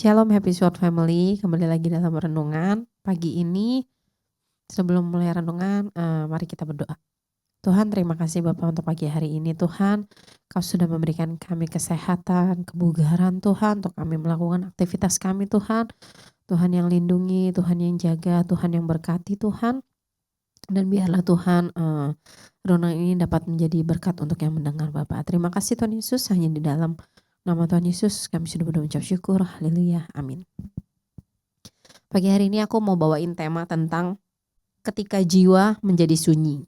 Shalom Happy Short Family, kembali lagi dalam renungan. Pagi ini sebelum mulai renungan, mari kita berdoa. Tuhan, terima kasih Bapa untuk pagi hari ini. Tuhan, Kau sudah memberikan kami kesehatan, kebugaran Tuhan, untuk kami melakukan aktivitas kami Tuhan. Tuhan yang lindungi, Tuhan yang jaga, Tuhan yang berkati Tuhan. Dan biarlah Tuhan renungan ini dapat menjadi berkat untuk yang mendengar Bapak. Terima kasih Tuhan Yesus, hanya di dalam nama Tuhan Yesus kami sudah berdoa mengucap syukur. Haleluya, amin. Pagi hari ini aku mau bawain tema tentang ketika jiwa menjadi sunyi.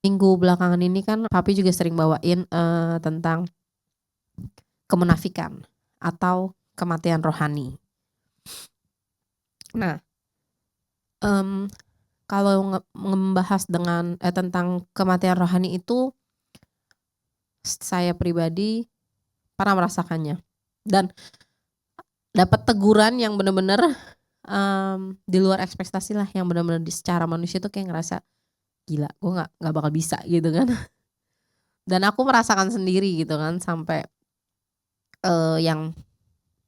Minggu belakangan ini kan Papi juga sering bawain tentang kemunafikan atau kematian rohani. Nah, kalau membahas dengan tentang kematian rohani itu, saya pribadi pernah merasakannya dan dapat teguran yang benar-benar di luar ekspektasi lah, yang benar-benar secara manusia tuh kayak ngerasa gila, gue nggak bakal bisa gitu kan. Dan aku merasakan sendiri gitu kan, sampai yang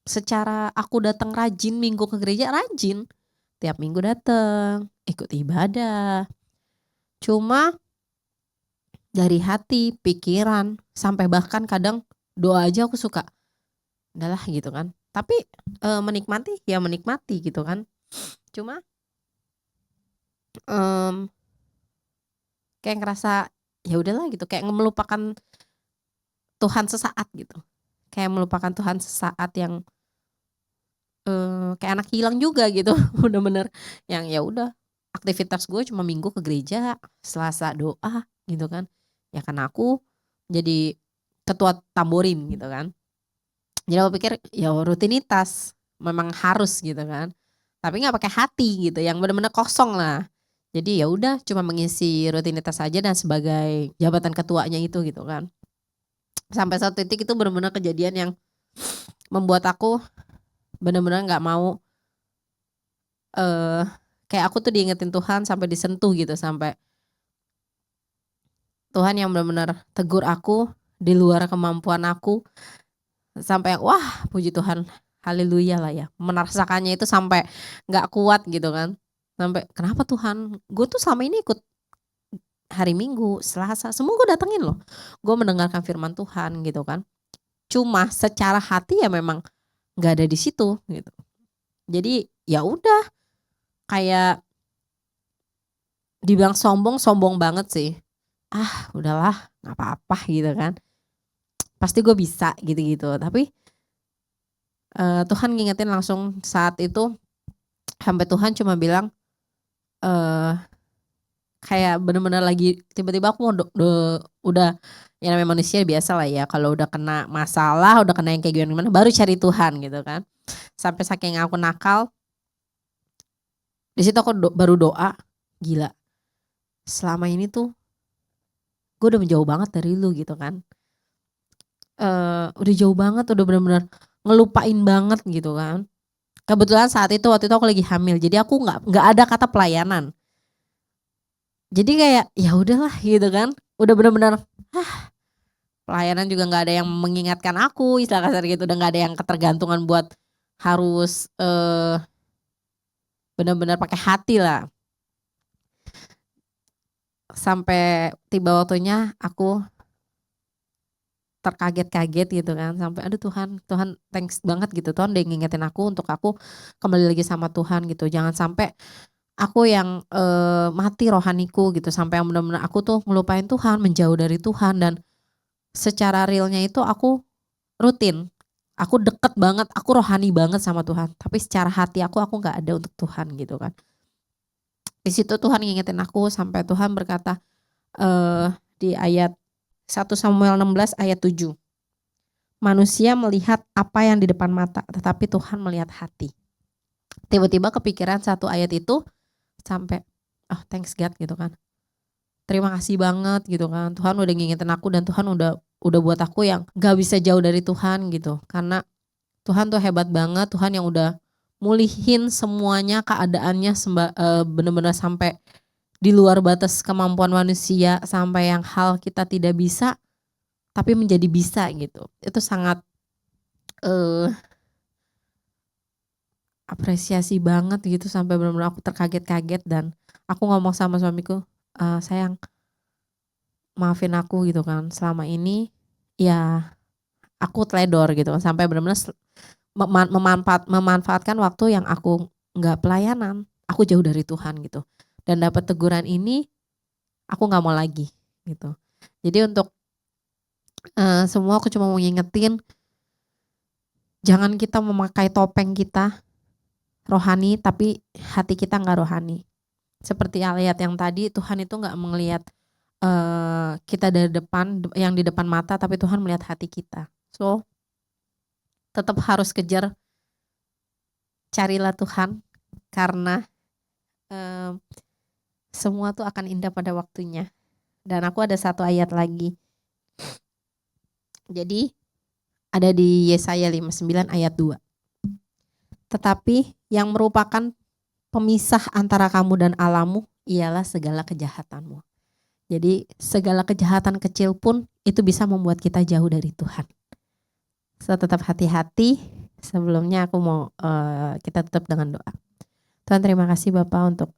secara aku datang rajin minggu ke gereja, rajin tiap minggu datang ikut ibadah, cuma dari hati, pikiran, sampai bahkan kadang doa aja aku suka udahlah gitu kan. Tapi menikmati ya menikmati gitu kan, cuma kayak ngerasa ya udahlah gitu, kayak melupakan Tuhan sesaat gitu, kayak melupakan Tuhan sesaat yang kayak anak hilang juga gitu. Bener-bener yang ya udah, aktivitas gue cuma minggu ke gereja, Selasa doa gitu kan. Ya karena aku jadi ketua tamborin gitu kan. Jadi aku pikir ya rutinitas, memang harus gitu kan. Tapi nggak pakai hati gitu, yang bener-bener kosong lah. Jadi ya udah cuma mengisi rutinitas saja dan sebagai jabatan ketuanya itu gitu kan. Sampai satu titik itu benar-benar kejadian yang membuat aku benar-benar nggak mau, kayak aku tuh diingetin Tuhan sampai disentuh gitu, sampai Tuhan yang benar-benar tegur aku di luar kemampuan aku, sampai wah puji Tuhan, haleluya lah ya, merasakannya itu sampai nggak kuat gitu kan. Sampai kenapa Tuhan, gue tuh selama ini ikut hari Minggu, Selasa, semua gue datengin loh, gue mendengarkan firman Tuhan gitu kan. Cuma secara hati ya memang nggak ada di situ gitu. Jadi ya udah, kayak dibilang sombong banget sih. Udahlah nggak apa-apa gitu kan. Pasti gue bisa gitu-gitu. Tapi Tuhan ngingetin langsung saat itu, sampai Tuhan cuma bilang kayak bener-bener lagi tiba-tiba aku mau udah, ya namanya manusia biasa lah ya, kalau udah kena masalah, udah kena yang kayak gimana baru cari Tuhan gitu kan. Sampai saking aku nakal, di situ aku baru doa, gila, selama ini tuh gue udah menjauh banget dari lu gitu kan. Udah jauh banget, udah benar-benar ngelupain banget gitu kan. Kebetulan waktu itu aku lagi hamil, jadi aku nggak ada kata pelayanan. Jadi kayak ya udahlah gitu kan, udah benar-benar pelayanan juga nggak ada yang mengingatkan aku, istilah kasar gitu, udah nggak ada yang ketergantungan buat harus benar-benar pakai hati lah. Sampai tiba waktunya aku terkaget-kaget gitu kan, sampai aduh Tuhan thanks banget gitu, Tuhan udah ngingetin aku untuk aku kembali lagi sama Tuhan gitu. Jangan sampai aku yang mati rohaniku gitu, sampai yang benar-benar aku tuh ngelupain Tuhan, menjauh dari Tuhan. Dan secara realnya itu aku rutin, aku deket banget, aku rohani banget sama Tuhan, tapi secara hati aku nggak ada untuk Tuhan gitu kan. Di situ Tuhan ngingetin aku, sampai Tuhan berkata di ayat 1 Samuel 16 ayat 7. Manusia melihat apa yang di depan mata, tetapi Tuhan melihat hati. Tiba-tiba kepikiran satu ayat itu, sampai thanks God gitu kan. Terima kasih banget gitu kan. Tuhan udah ngingetin aku, dan Tuhan udah buat aku yang gak bisa jauh dari Tuhan gitu. Karena Tuhan tuh hebat banget, Tuhan yang udah mulihin semuanya, keadaannya benar-benar sampai di luar batas kemampuan manusia, sampai yang hal kita tidak bisa tapi menjadi bisa gitu. Itu sangat apresiasi banget gitu sampai benar-benar aku terkaget-kaget dan aku ngomong sama suamiku, "Sayang, maafin aku," gitu kan, "selama ini ya aku teledor," gitu kan, sampai benar-benar memanfaatkan waktu yang aku nggak pelayanan, aku jauh dari Tuhan gitu. Dan dapat teguran ini, aku nggak mau lagi gitu. Jadi untuk, semua aku cuma mau ngingetin, jangan kita memakai topeng kita rohani, tapi hati kita nggak rohani. Seperti ayat yang tadi, Tuhan itu nggak melihat kita dari depan, yang di depan mata, tapi Tuhan melihat hati kita. So, tetap harus kejar, carilah Tuhan, karena semua tuh akan indah pada waktunya. Dan aku ada satu ayat lagi. Jadi ada di Yesaya 59 ayat 2. Tetapi yang merupakan pemisah antara kamu dan Allahmu ialah segala kejahatanmu. Jadi segala kejahatan kecil pun itu bisa membuat kita jauh dari Tuhan. So, tetap hati-hati. Sebelumnya aku mau kita tutup dengan doa. Tuhan, terima kasih Bapak untuk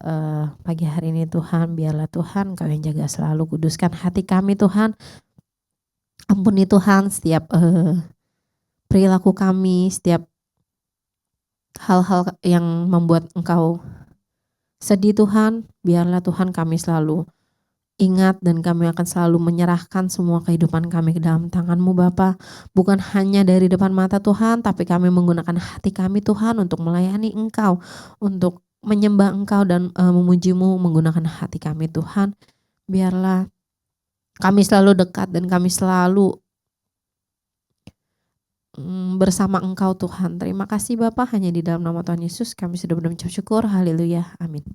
pagi hari ini Tuhan. Biarlah Tuhan Kau yang jaga selalu, kuduskan hati kami Tuhan. Ampuni Tuhan setiap perilaku kami, setiap hal-hal yang membuat Engkau sedih Tuhan. Biarlah Tuhan kami selalu ingat dan kami akan selalu menyerahkan semua kehidupan kami ke dalam tangan-Mu Bapa. Bukan hanya dari depan mata Tuhan, tapi kami menggunakan hati kami Tuhan untuk melayani Engkau, untuk menyembah Engkau dan memuji-Mu menggunakan hati kami Tuhan. Biarlah kami selalu dekat dan kami selalu bersama Engkau Tuhan. Terima kasih Bapa, hanya di dalam nama Tuhan Yesus kami sudah mengucap syukur. Haleluya. Amin.